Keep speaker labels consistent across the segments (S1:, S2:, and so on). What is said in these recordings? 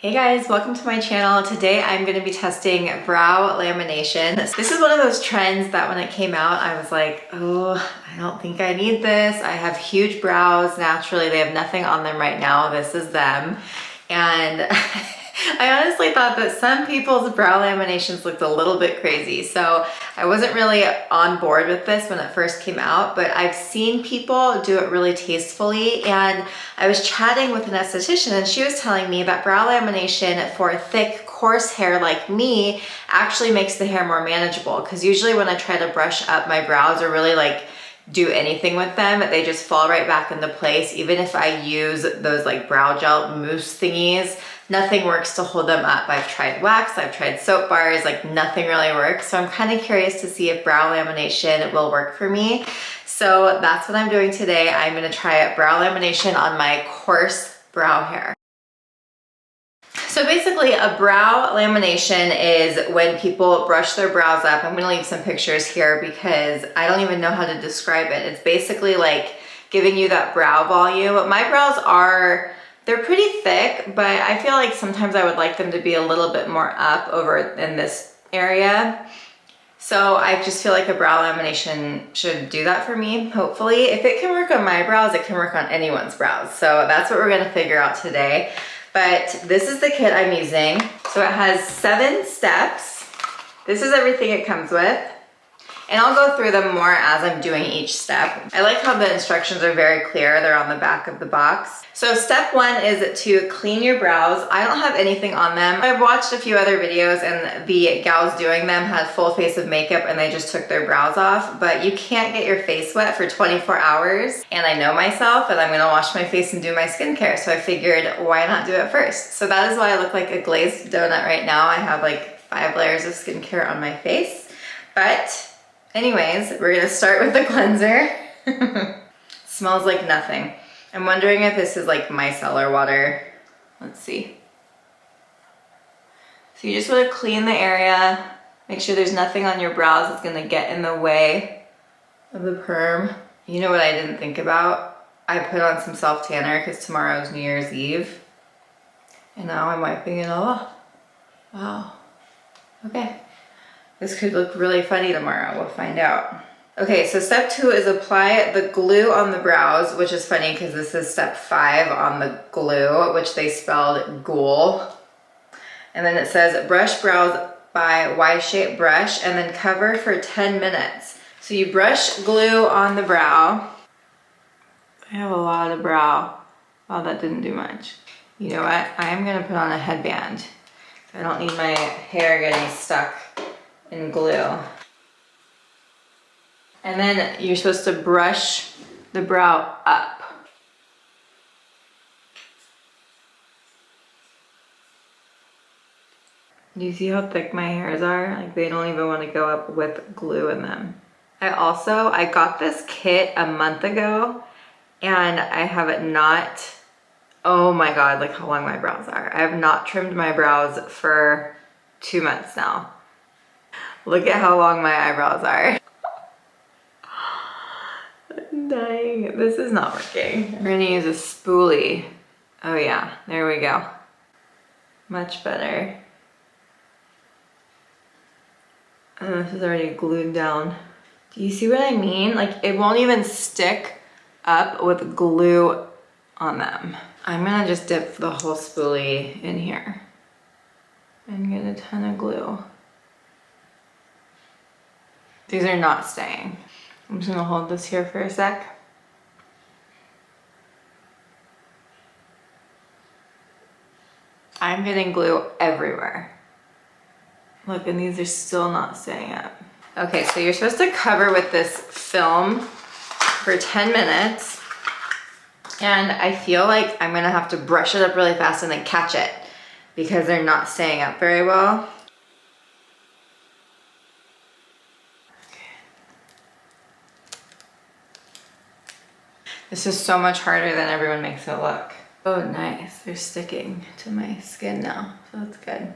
S1: Hey guys, welcome to my channel. Today I'm going to be testing brow lamination. This is one of those trends that when it came out, I was like, oh, I don't think I need this. I have huge brows naturally. They have nothing on them right now. This is them. And I honestly thought that some people's brow laminations looked a little bit crazy. So I wasn't really on board with this when it first came out, but I've seen people do it really tastefully. And I was chatting with an esthetician and she was telling me that brow lamination for thick, coarse hair like me actually makes the hair more manageable. Because usually when I try to brush up my brows or really like do anything with them, they just fall right back into place. Even if I use those like brow gel mousse thingies, nothing works to hold them up. I've tried wax, I've tried soap bars, like nothing really works. So I'm kind of curious to see if brow lamination will work for me. So that's what I'm doing today. I'm gonna try brow lamination on my coarse brow hair. So basically a brow lamination is when people brush their brows up. I'm gonna leave some pictures here because I don't even know how to describe it. It's basically like giving you that brow volume. My brows they're pretty thick, but I feel like sometimes I would like them to be a little bit more up over in this area. So I just feel like a brow lamination should do that for me, hopefully. If it can work on my brows, it can work on anyone's brows. So that's what we're gonna figure out today. But this is the kit I'm using. So it has 7 steps. This is everything it comes with. And I'll go through them more as I'm doing each step. I like how the instructions are very clear. They're on the back of the box. So step 1 is to clean your brows. I don't have anything on them. I've watched a few other videos and the gals doing them had full face of makeup and they just took their brows off, but you can't get your face wet for 24 hours. And I know myself and I'm gonna wash my face and do my skincare. So I figured, why not do it first? So that is why I look like a glazed donut right now. I have like 5 layers of skincare on my face. But anyways, we're gonna start with the cleanser. Smells like nothing. I'm wondering if this is like micellar water. Let's see. So you just wanna clean the area, make sure there's nothing on your brows that's gonna get in the way of the perm. You know what I didn't think about? I put on some self tanner because tomorrow's New Year's Eve. And now I'm wiping it all off. Wow, okay. This could look really funny tomorrow, we'll find out. Okay, so step 2 is apply the glue on the brows, which is funny because this is step 5 on the glue, which they spelled ghoul. And then it says brush brows by Y-shaped brush and then cover for 10 minutes. So you brush glue on the brow. I have a lot of brow. Wow, that didn't do much. You know what? I'm gonna put on a headband. I don't need my hair getting stuck in glue. And then you're supposed to brush the brow up. Do you see how thick my hairs are? Like they don't even want to go up with glue in them. I got this kit a month ago and I have not, oh my God, look how long my brows are. I have not trimmed my brows for 2 months now. Look at how long my eyebrows are. I'm dying. This is not working. We're gonna use a spoolie. Oh yeah, there we go. Much better. Oh, this is already glued down. Do you see what I mean? Like it won't even stick up with glue on them. I'm gonna just dip the whole spoolie in here and get a ton of glue. These are not staying. I'm just gonna hold this here for a sec. I'm getting glue everywhere. Look, and these are still not staying up. Okay, so you're supposed to cover with this film for 10 minutes. And I feel like I'm gonna have to brush it up really fast and then catch it because they're not staying up very well. This is so much harder than everyone makes it look. Oh, nice. They're sticking to my skin now, so that's good.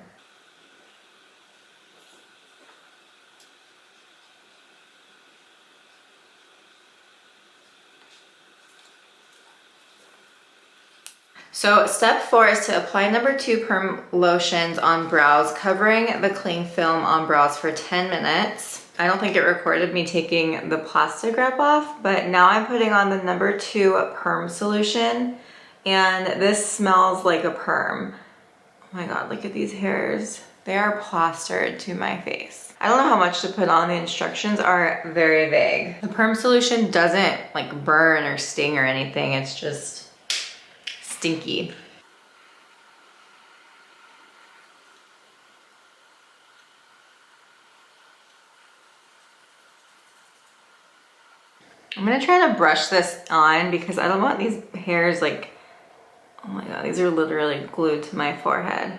S1: So step 4 is to apply number 2 perm lotions on brows, covering the cling film on brows for 10 minutes. I don't think it recorded me taking the plastic wrap off, but now I'm putting on the number 2 perm solution, and this smells like a perm. Oh my God, look at these hairs. They are plastered to my face. I don't know how much to put on. The instructions are very vague. The perm solution doesn't like burn or sting or anything. It's just stinky. I'm gonna try to brush this on because I don't want these hairs like, oh my God, these are literally glued to my forehead.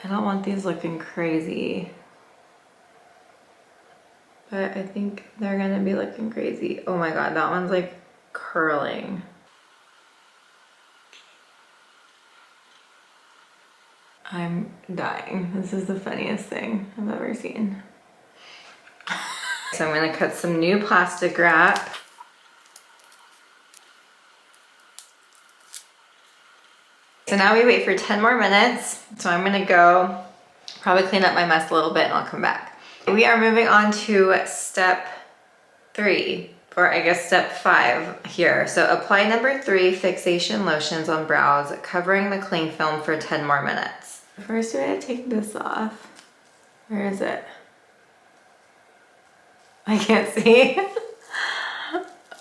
S1: I don't want these looking crazy. But I think they're gonna be looking crazy. Oh my God, that one's like curling. I'm dying. This is the funniest thing I've ever seen. So I'm gonna cut some new plastic wrap. So now we wait for 10 more minutes. So I'm gonna go probably clean up my mess a little bit and I'll come back. We are moving on to step 3, or I guess step 5 here. So apply number 3 fixation lotions on brows, covering the cling film for 10 more minutes. First, we gotta take this off. Where is it? I can't see.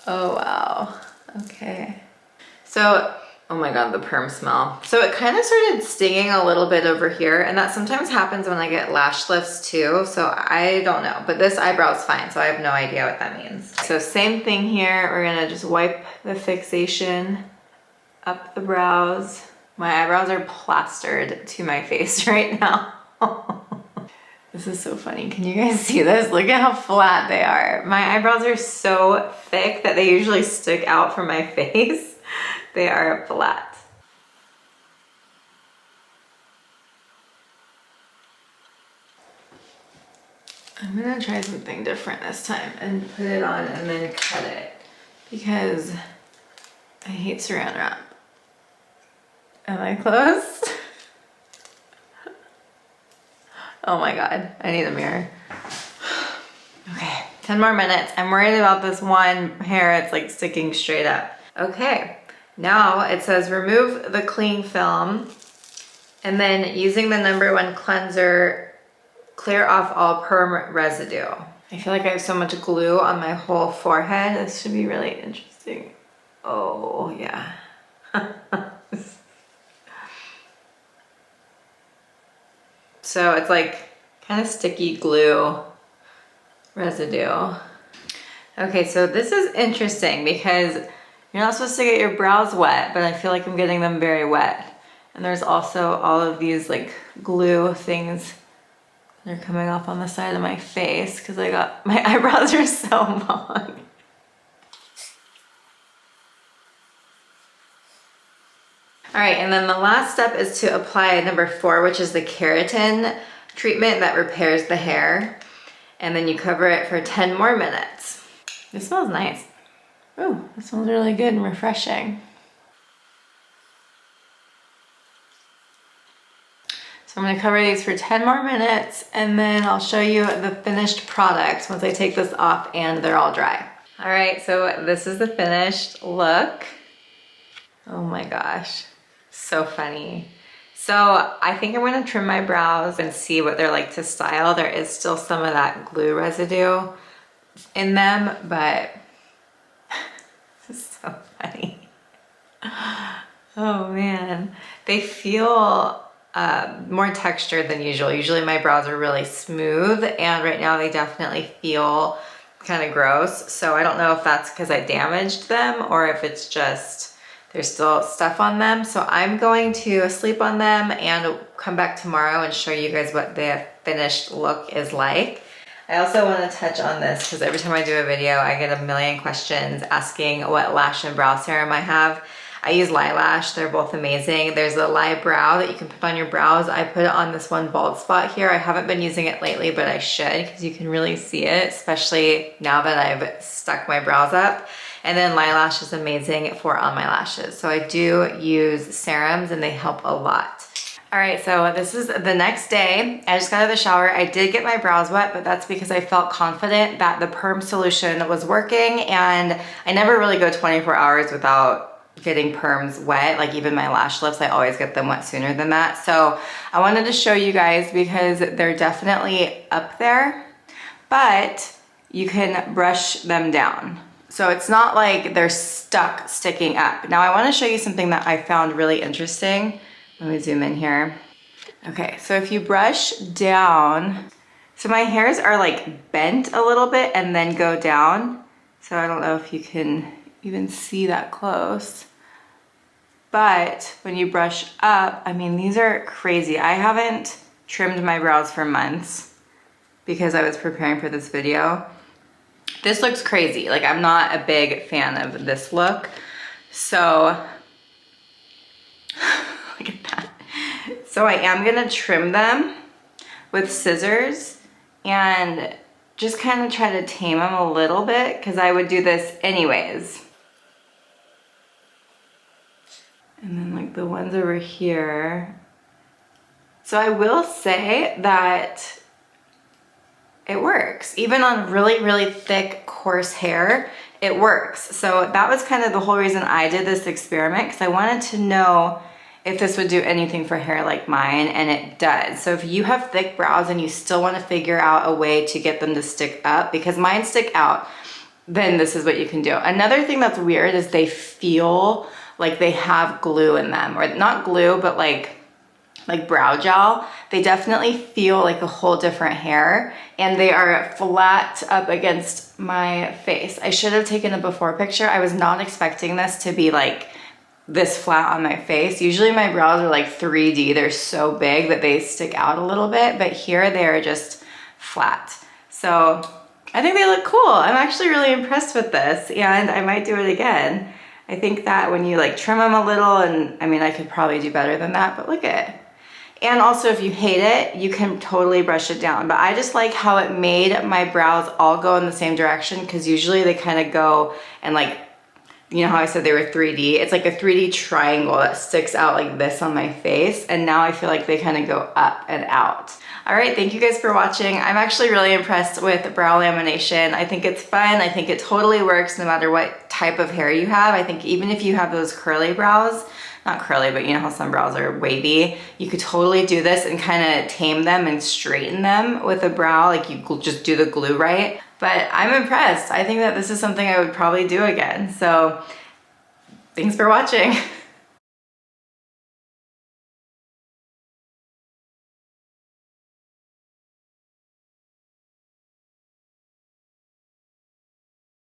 S1: Oh wow, okay. So, oh my God, the perm smell. So it kind of started stinging a little bit over here, and that sometimes happens when I get lash lifts too, so I don't know. But this eyebrow is fine, so I have no idea what that means. So same thing here, we're gonna just wipe the fixation up the brows. My eyebrows are plastered to my face right now. This is so funny. Can you guys see this? Look at how flat they are. My eyebrows are so thick that they usually stick out from my face. They are flat. I'm gonna try something different this time and put it on and then cut it because I hate saran wrap. Am I close? Oh my God, I need a mirror. Okay, 10 more minutes. I'm worried about this one hair. It's like sticking straight up. Okay, now it says remove the cling film and then using the number 1 cleanser, clear off all perm residue. I feel like I have so much glue on my whole forehead. This should be really interesting. Oh yeah. So it's like kind of sticky glue residue. Okay, so this is interesting because you're not supposed to get your brows wet, but I feel like I'm getting them very wet. And there's also all of these like glue things that are coming off on the side of my face because my eyebrows are so long. All right, and then the last step is to apply number 4, which is the keratin treatment that repairs the hair. And then you cover it for 10 more minutes. This smells nice. Oh, it smells really good and refreshing. So I'm gonna cover these for 10 more minutes and then I'll show you the finished product once I take this off and they're all dry. All right, so this is the finished look. Oh my gosh. So funny. So I think I'm gonna trim my brows and see what they're like to style. There is still some of that glue residue in them, but this is so funny. Oh man. They feel more textured than usual. Usually my brows are really smooth and right now they definitely feel kind of gross. So I don't know if that's because I damaged them or if it's just there's still stuff on them. So I'm going to sleep on them and come back tomorrow and show you guys what the finished look is like. I also want to touch on this because every time I do a video, I get a million questions asking what lash and brow serum I have. I use Lilash, they're both amazing. There's a Live Brow that you can put on your brows. I put it on this one bald spot here. I haven't been using it lately, but I should because you can really see it, especially now that I've stuck my brows up. And then Lilash is amazing for on my lashes. So I do use serums and they help a lot. All right, so this is the next day. I just got out of the shower. I did get my brows wet, but that's because I felt confident that the perm solution was working, and I never really go 24 hours without getting perms wet. Like even my lash lifts, I always get them wet sooner than that. So I wanted to show you guys because they're definitely up there, but you can brush them down. So it's not like they're stuck sticking up. Now I wanna show you something that I found really interesting. Let me zoom in here. Okay, so if you brush down, so my hairs are like bent a little bit and then go down. So I don't know if you can even see that close. But when you brush up, I mean, these are crazy. I haven't trimmed my brows for months because I was preparing for this video. This looks crazy. Like I'm not a big fan of this look. So look at that. So I am gonna trim them with scissors and just kind of try to tame them a little bit because I would do this anyways. And then like the ones over here. So I will say that it works. Even on really, really thick, coarse hair, it works. So that was kind of the whole reason I did this experiment, because I wanted to know if this would do anything for hair like mine, and it does. So if you have thick brows and you still want to figure out a way to get them to stick up, because mine stick out, then this is what you can do. Another thing that's weird is they feel like they have glue in them, or not glue, but like brow gel. They definitely feel like a whole different hair, and they are flat up against my face. I should have taken a before picture. I was not expecting this to be like this flat on my face. Usually my brows are like 3D. They're so big that they stick out a little bit, but here they are just flat. So I think they look cool. I'm actually really impressed with this, and I might do it again. I think that when you like trim them a little, and I mean, I could probably do better than that, but look at it. And also if you hate it, you can totally brush it down. But I just like how it made my brows all go in the same direction, because usually they kind of go and like, you know how I said they were 3D? It's like a 3D triangle that sticks out like this on my face. And now I feel like they kind of go up and out. All right, thank you guys for watching. I'm actually really impressed with brow lamination. I think it's fun. I think it totally works no matter what type of hair you have. I think even if you have those curly brows, not curly, but you know how some brows are wavy, you could totally do this and kind of tame them and straighten them with a brow, like you just do the glue right. But I'm impressed. I think that this is something I would probably do again. So thanks for watching.